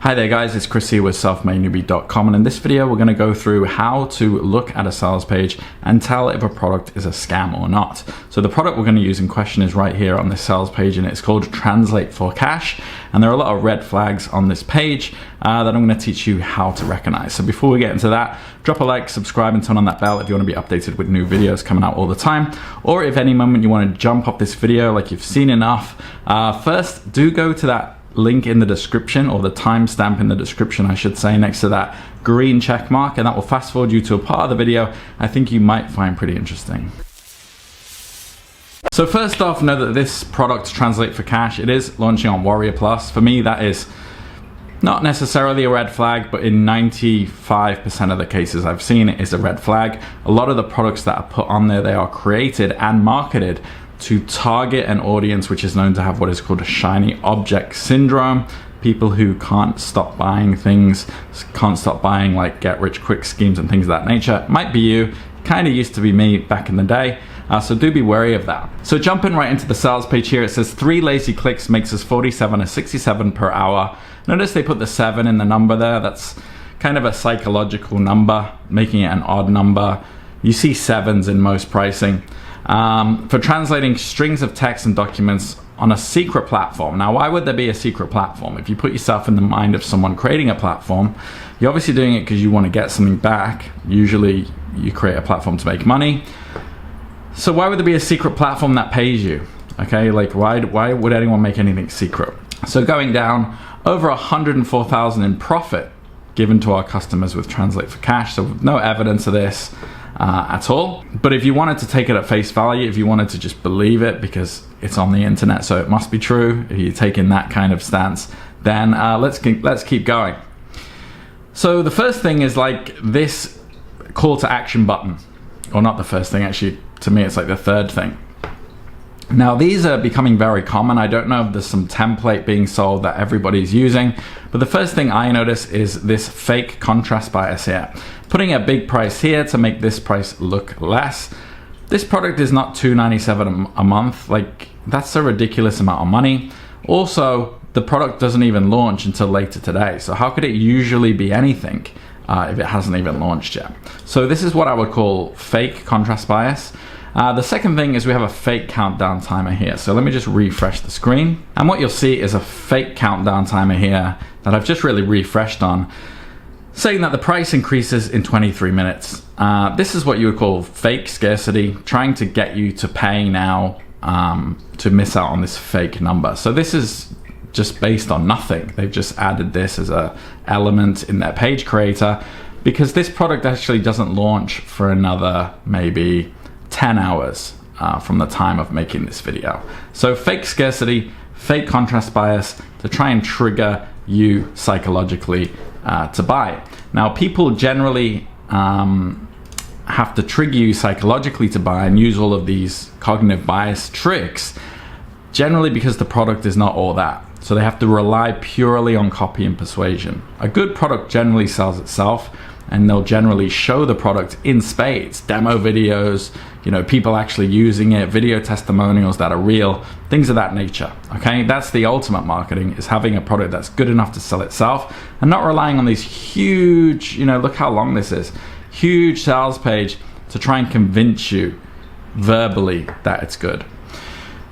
Hi there guys, it's Chris here with selfmadenewbie.com, and in this video we're going to go through how to look at a sales page and tell if a product is a scam or not. So the product we're going to use in question is right here on this sales page, and it's called Translate4Cash, and there are a lot of red flags on this page that I'm going to teach you how to recognize. So before we get into that, drop a like, subscribe, and turn on that bell if you want to be updated with new videos coming out all the time, or if any moment you want to jump off this video like you've seen enough, first do go to that link in the description, or the timestamp in the description I should say, next to that green check mark, and that will fast forward you to a part of the video I think you might find pretty interesting. So first off, know that this product, Translate4Cash, it is launching on Warrior Plus. For me, that is not necessarily a red flag, but in 95% of the cases I've seen, it is a red flag. A lot of the products that are put on there, they are created and marketed to target an audience which is known to have what is called a shiny object syndrome. People who can't stop buying things, can't stop buying like get rich quick schemes and things of that nature. Might be you, kind of used to be me back in the day. So do be wary of that. So jumping right into the sales page here, it says 3 lazy clicks makes us 47 or 67 per hour. Notice they put the 7 in the number there. That's kind of a psychological number, making it an odd number. You see 7s in most pricing. For translating strings of text and documents on a secret platform. Now, why would there be a secret platform? If you put yourself in the mind of someone creating a platform, you're obviously doing it because you want to get something back. Usually you create a platform to make money. So why would there be a secret platform that pays you? Okay, like why would anyone make anything secret? So going down, over 104,000 in profit given to our customers with Translate4Cash. So no evidence of this at all. But if you wanted to take it at face value, if you wanted to just believe it because it's on the internet so it must be true, if you're taking that kind of stance, then let's keep going. So the first thing is like this call to action button, or not the first thing, actually to me it's like the third thing. Now these are becoming very common. I don't know if there's some template being sold that everybody's using, but the first thing I notice is this fake contrast bias here. Putting a big price here to make this price look less. This product is not $297 a month. Like, that's a ridiculous amount of money. Also, the product doesn't even launch until later today. So how could it usually be anything if it hasn't even launched yet? So this is what I would call fake contrast bias. The second thing is we have a fake countdown timer here. So let me just refresh the screen. And what you'll see is a fake countdown timer here that I've just really refreshed on, saying that the price increases in 23 minutes. This is what you would call fake scarcity, trying to get you to pay now to miss out on this fake number. So this is just based on nothing. They've just added this as an element in their page creator because this product actually doesn't launch for another maybe 10 hours from the time of making this video. So fake scarcity, fake contrast bias to try and trigger you psychologically to buy. Now people generally have to trigger you psychologically to buy and use all of these cognitive bias tricks, generally because the product is not all that. So they have to rely purely on copy and persuasion. A good product generally sells itself, and they'll generally show the product in spades, demo videos, you know, people actually using it, video testimonials that are real, things of that nature. Okay, that's the ultimate marketing, is having a product that's good enough to sell itself and not relying on these huge, you know, look how long this is, huge sales page to try and convince you verbally that it's good.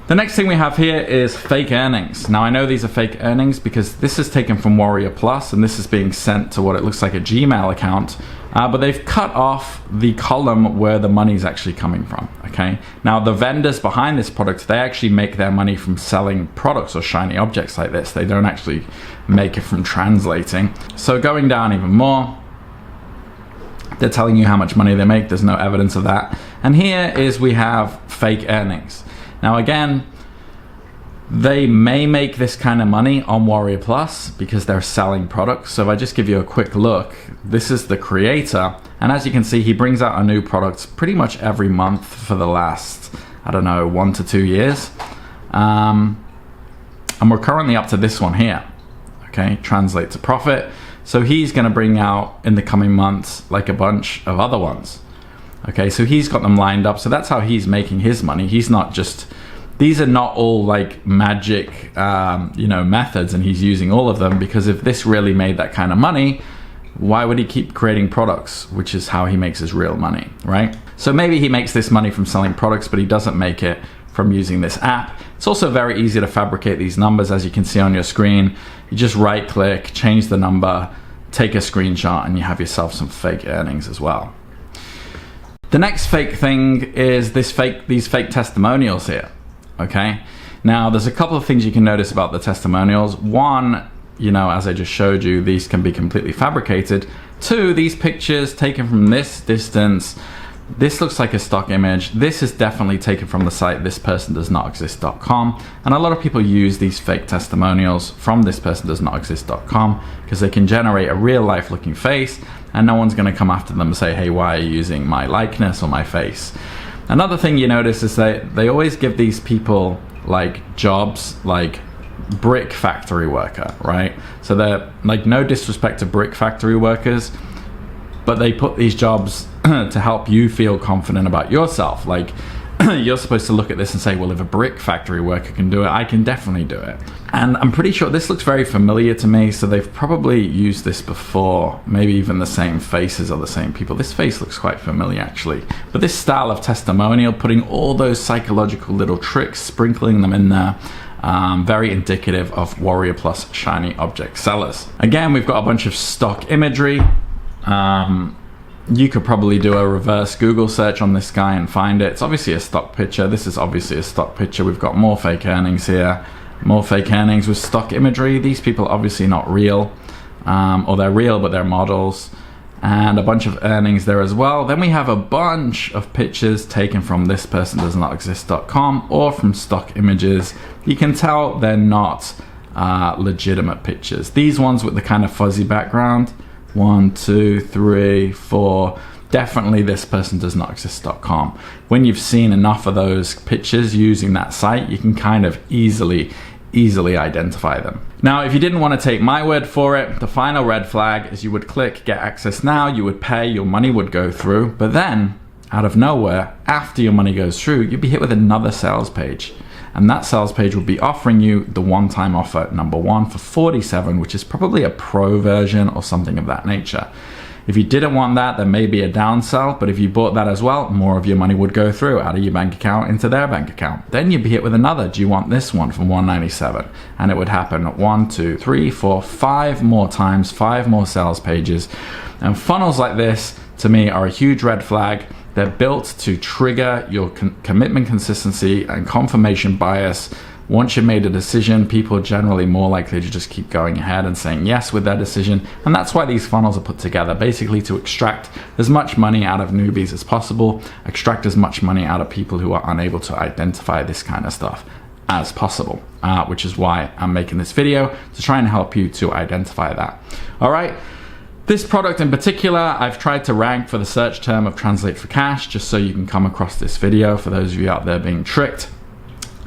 The next thing we have here is fake earnings. Now I know these are fake earnings because this is taken from Warrior Plus and this is being sent to what it looks like a Gmail account, but they've cut off the column where the money is actually coming from, okay? Now the vendors behind this product, they actually make their money from selling products or shiny objects like this. They don't actually make it from translating. So going down even more, they're telling you how much money they make. There's no evidence of that. And here is we have fake earnings. Now again, they may make this kind of money on Warrior Plus because they're selling products. So if I just give you a quick look, this is the creator. And as you can see, he brings out a new product pretty much every month for the last, I don't know, 1 to 2 years. And we're currently up to this one here, okay? Translate to profit. So he's gonna bring out in the coming months like a bunch of other ones. Okay, so he's got them lined up. So that's how he's making his money. He's not just These are not all like magic, methods, and he's using all of them, because if this really made that kind of money, why would he keep creating products, which is how he makes his real money, right? So maybe he makes this money from selling products, but he doesn't make it from using this app. It's also very easy to fabricate these numbers, as you can see on your screen. You just right click, change the number, take a screenshot, and you have yourself some fake earnings as well. The next fake thing is these fake testimonials here, okay? Now, there's a couple of things you can notice about the testimonials. One, as I just showed you, these can be completely fabricated. Two, these pictures taken from this distance, this looks like a stock image. This is definitely taken from the site thispersondoesnotexist.com, and a lot of people use these fake testimonials from thispersondoesnotexist.com because they can generate a real life looking face, and no one's going to come after them and say, hey, why are you using my likeness or my face? Another thing you notice is that they always give these people like jobs like brick factory worker, right? So they're like, no disrespect to brick factory workers, but they put these jobs to help you feel confident about yourself. Like, you're supposed to look at this and say, well, if a brick factory worker can do it, I can definitely do it. And I'm pretty sure this looks very familiar to me, so they've probably used this before, maybe even the same faces or the same people. This face looks quite familiar, actually. But this style of testimonial, putting all those psychological little tricks, sprinkling them in there, very indicative of Warrior Plus shiny object sellers. Again, we've got a bunch of stock imagery. You could probably do a reverse Google search on this guy and find it. It's obviously a stock picture. This is obviously a stock picture. We've got more fake earnings here, more fake earnings with stock imagery. These people are obviously not real, or they're real, but they're models, and a bunch of earnings there as well. Then we have a bunch of pictures taken from thispersondoesnotexist.com or from stock images. You can tell they're not legitimate pictures. These ones with the kind of fuzzy background, 1, 2, 3, 4, definitely thispersondoesnotexist.com. When you've seen enough of those pictures using that site, you can kind of easily identify them. Now, if you didn't want to take my word for it, the final red flag is you would click get access now, you would pay, your money would go through, but then out of nowhere, after your money goes through, you'd be hit with another sales page. And that sales page will be offering you the one-time offer number 1 for $47, which is probably a pro version or something of that nature. If you didn't want that, there may be a downsell, but if you bought that as well, more of your money would go through out of your bank account into their bank account. Then you'd be hit with another, do you want this one for $197? And it would happen 1, 2, 3, 4, 5 more times, 5 more sales pages. And funnels like this, to me, are a huge red flag. They're built to trigger your commitment consistency and confirmation bias. Once you've made a decision, people are generally more likely to just keep going ahead and saying yes with their decision. And that's why these funnels are put together, basically to extract as much money out of newbies as possible, extract as much money out of people who are unable to identify this kind of stuff as possible, which is why I'm making this video, to try and help you to identify that. All right. This product in particular, I've tried to rank for the search term of Translate4Cash, just so you can come across this video for those of you out there being tricked.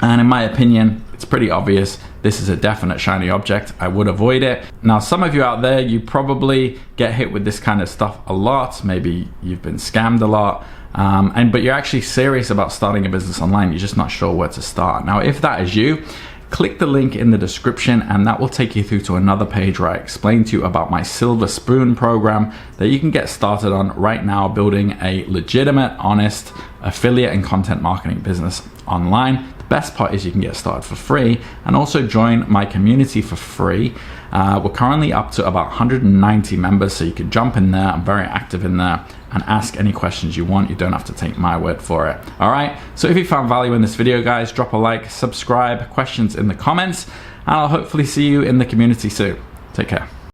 And in my opinion, it's pretty obvious. This is a definite shiny object. I would avoid it. Now, some of you out there, you probably get hit with this kind of stuff a lot. Maybe you've been scammed a lot, but you're actually serious about starting a business online. You're just not sure where to start. Now, if that is you, click the link in the description and that will take you through to another page where I explain to you about my Silver Spoon program that you can get started on right now, building a legitimate, honest affiliate and content marketing business online. The best part is you can get started for free and also join my community for free. We're currently up to about 190 members, so you can jump in there. I'm very active in there and ask any questions you want. You don't have to take my word for it. All right, so if you found value in this video, guys, drop a like, subscribe, questions in the comments, and I'll hopefully see you in the community soon. Take care.